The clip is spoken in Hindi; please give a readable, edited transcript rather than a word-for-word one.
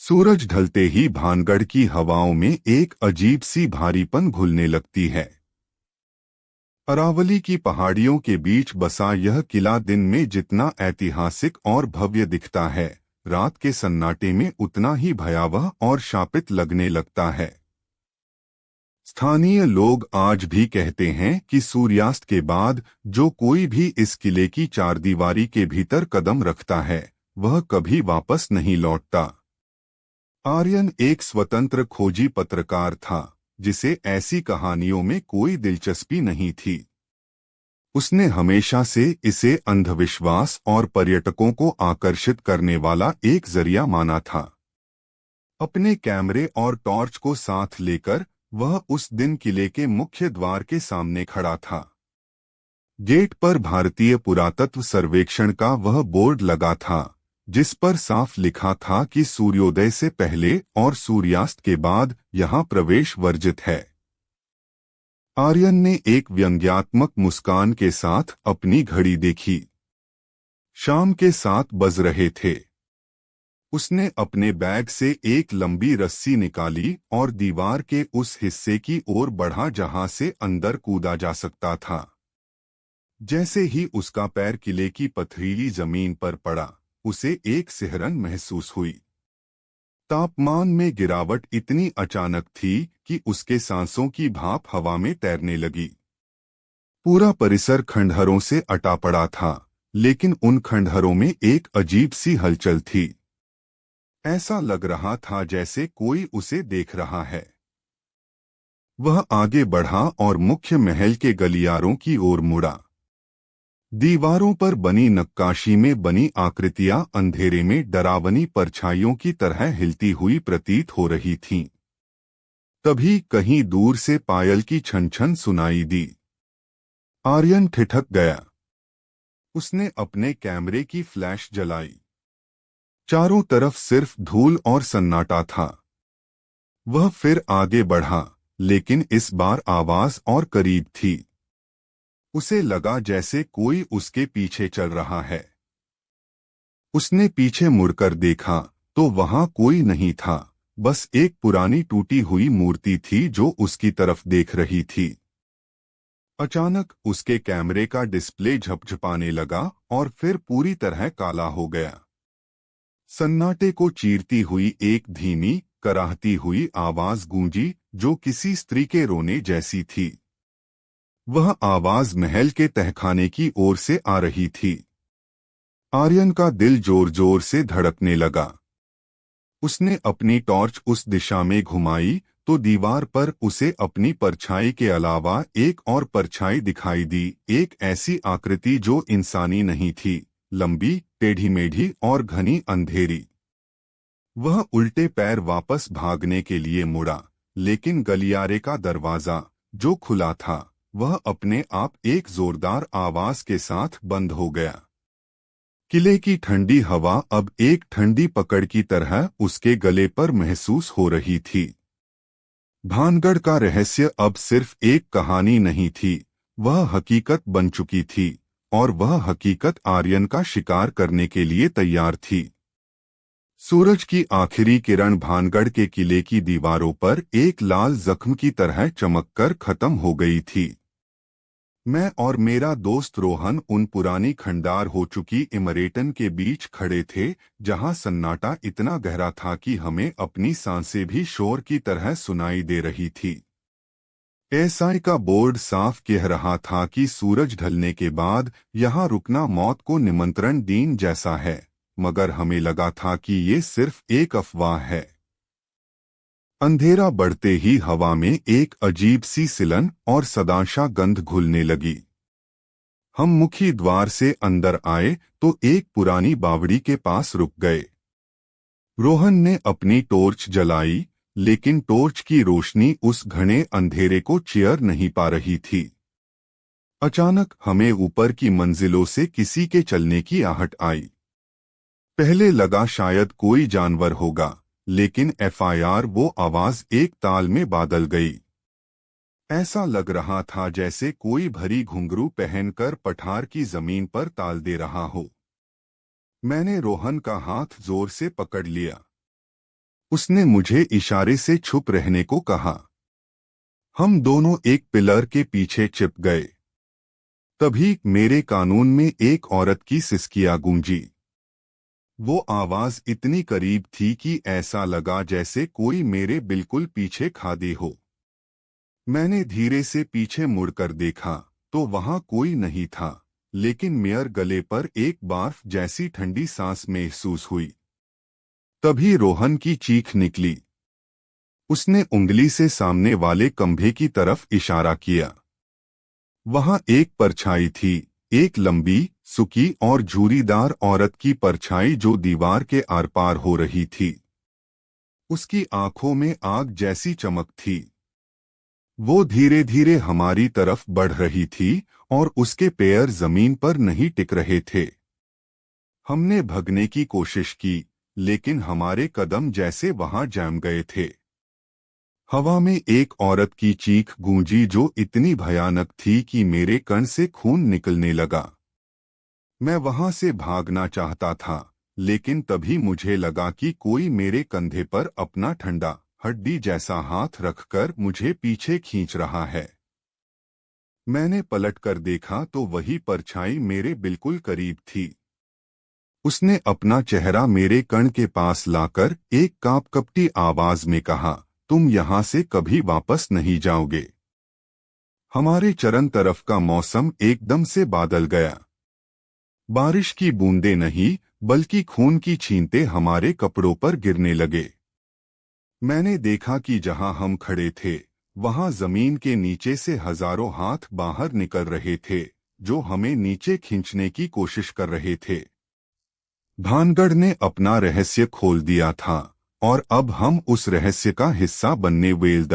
सूरज ढलते ही भानगढ़ की हवाओं में एक अजीब सी भारीपन घुलने लगती है। अरावली की पहाड़ियों के बीच बसा यह किला दिन में जितना ऐतिहासिक और भव्य दिखता है, रात के सन्नाटे में उतना ही भयावह और शापित लगने लगता है। स्थानीय लोग आज भी कहते हैं कि सूर्यास्त के बाद जो कोई भी इस किले की चारदीवारी के भीतर कदम रखता है, वह कभी वापस नहीं लौटता। आर्यन एक स्वतंत्र खोजी पत्रकार था, जिसे ऐसी कहानियों में कोई दिलचस्पी नहीं थी। उसने हमेशा से इसे अंधविश्वास और पर्यटकों को आकर्षित करने वाला एक जरिया माना था। अपने कैमरे और टॉर्च को साथ लेकर वह उस दिन किले के मुख्य द्वार के सामने खड़ा था। गेट पर भारतीय पुरातत्व सर्वेक्षण का वह बोर्ड लगा था, जिस पर साफ लिखा था कि सूर्योदय से पहले और सूर्यास्त के बाद यहां प्रवेश वर्जित है। आर्यन ने एक व्यंग्यात्मक मुस्कान के साथ अपनी घड़ी देखी। शाम के 7 बज रहे थे। उसने अपने बैग से एक लंबी रस्सी निकाली और दीवार के उस हिस्से की ओर बढ़ा जहां से अंदर कूदा जा सकता था। जैसे ही उसका पैर किले की पथरीली जमीन पर पड़ा, उसे एक सिहरन महसूस हुई। तापमान में गिरावट इतनी अचानक थी कि उसके सांसों की भाप हवा में तैरने लगी। पूरा परिसर खंडहरों से अटा पड़ा था, लेकिन उन खंडहरों में एक अजीब सी हलचल थी। ऐसा लग रहा था जैसे कोई उसे देख रहा है। वह आगे बढ़ा और मुख्य महल के गलियारों की ओर मुड़ा। दीवारों पर बनी नक्काशी में बनी आकृतियां अंधेरे में डरावनी परछाइयों की तरह हिलती हुई प्रतीत हो रही थीं। तभी कहीं दूर से पायल की छन छन सुनाई दी। आर्यन ठिठक गया। उसने अपने कैमरे की फ्लैश जलाई। चारों तरफ सिर्फ धूल और सन्नाटा था। वह फिर आगे बढ़ा, लेकिन इस बार आवाज और करीब थी। उसे लगा जैसे कोई उसके पीछे चल रहा है। उसने पीछे मुड़कर देखा तो वहां कोई नहीं था, बस एक पुरानी टूटी हुई मूर्ति थी जो उसकी तरफ देख रही थी। अचानक उसके कैमरे का डिस्प्ले झपझपाने लगा और फिर पूरी तरह काला हो गया। सन्नाटे को चीरती हुई एक धीमी, कराहती हुई आवाज गूंजी जो किसी स्त्री के रोने जैसी थी। वह आवाज महल के तहखाने की ओर से आ रही थी। आर्यन का दिल जोर जोर से धड़कने लगा। उसने अपनी टॉर्च उस दिशा में घुमाई तो दीवार पर उसे अपनी परछाई के अलावा एक और परछाई दिखाई दी, एक ऐसी आकृति जो इंसानी नहीं थी, लंबी, टेढ़ी मेढ़ी और घनी अंधेरी। वह उल्टे पैर वापस भागने के लिए मुड़ा, लेकिन गलियारे का दरवाजा, जो खुला था, वह अपने आप एक जोरदार आवाज के साथ बंद हो गया। किले की ठंडी हवा अब एक ठंडी पकड़ की तरह उसके गले पर महसूस हो रही थी। भानगढ़ का रहस्य अब सिर्फ एक कहानी नहीं थी, वह हकीकत बन चुकी थी, और वह हकीकत आर्यन का शिकार करने के लिए तैयार थी। सूरज की आखिरी किरण भानगढ़ के किले की दीवारों पर एक लाल जख्म की तरह चमककर खत्म हो गई थी। मैं और मेरा दोस्त रोहन उन पुरानी खंडार हो चुकी इमरेटन के बीच खड़े थे, जहां सन्नाटा इतना गहरा था कि हमें अपनी सांसें भी शोर की तरह सुनाई दे रही थी। एसआई का बोर्ड साफ कह रहा था कि सूरज ढलने के बाद यहां रुकना मौत को निमंत्रण देने जैसा है, मगर हमें लगा था कि ये सिर्फ एक अफवाह है। अंधेरा बढ़ते ही हवा में एक अजीब सी सिलन और सदाशा गंध घुलने लगी। हम मुख्य द्वार से अंदर आए तो एक पुरानी बावड़ी के पास रुक गए। रोहन ने अपनी टॉर्च जलाई, लेकिन टॉर्च की रोशनी उस घने अंधेरे को चीर नहीं पा रही थी। अचानक हमें ऊपर की मंजिलों से किसी के चलने की आहट आई। पहले लगा शायद कोई जानवर होगा, लेकिन एफआईआर वो आवाज एक ताल में बादल गई। ऐसा लग रहा था जैसे कोई भरी घुंघरू पहनकर पठार की जमीन पर ताल दे रहा हो। मैंने रोहन का हाथ जोर से पकड़ लिया। उसने मुझे इशारे से चुप रहने को कहा। हम दोनों एक पिलर के पीछे चिप गए। तभी मेरे कानून में एक औरत की सिसकियां गूंजी। वो आवाज इतनी करीब थी कि ऐसा लगा जैसे कोई मेरे बिल्कुल पीछे खड़े हो। मैंने धीरे से पीछे मुड़कर देखा तो वहां कोई नहीं था, लेकिन मेरे गले पर एक बर्फ जैसी ठंडी सांस महसूस हुई। तभी रोहन की चीख निकली। उसने उंगली से सामने वाले खंभे की तरफ इशारा किया। वहां एक परछाई थी, एक लंबी, सूखी और झूरीदार औरत की परछाई जो दीवार के आर पार हो रही थी। उसकी आंखों में आग जैसी चमक थी। वो धीरे धीरे हमारी तरफ बढ़ रही थी और उसके पैर जमीन पर नहीं टिक रहे थे। हमने भगने की कोशिश की, लेकिन हमारे कदम जैसे वहां जम गए थे। हवा में एक औरत की चीख गूंजी जो इतनी भयानक थी कि मेरे कान से खून निकलने लगा। मैं वहां से भागना चाहता था, लेकिन तभी मुझे लगा कि कोई मेरे कंधे पर अपना ठंडा, हड्डी जैसा हाथ रखकर मुझे पीछे खींच रहा है। मैंने पलटकर देखा तो वही परछाई मेरे बिल्कुल करीब थी। उसने अपना चेहरा मेरे कान के पास लाकर एक कांपकपटी आवाज में कहा, तुम यहां से कभी वापस नहीं जाओगे। हमारे चरण तरफ का मौसम एकदम से बदल गया। बारिश की बूंदें नहीं, बल्कि खून की छींटे हमारे कपड़ों पर गिरने लगे। मैंने देखा कि जहां हम खड़े थे, वहां जमीन के नीचे से हजारों हाथ बाहर निकल रहे थे, जो हमें नीचे खींचने की कोशिश कर रहे थे। भानगढ़ ने अपना रहस्य खोल दिया था, और अब हम उस रहस्य का हिस्सा बनने वेल्द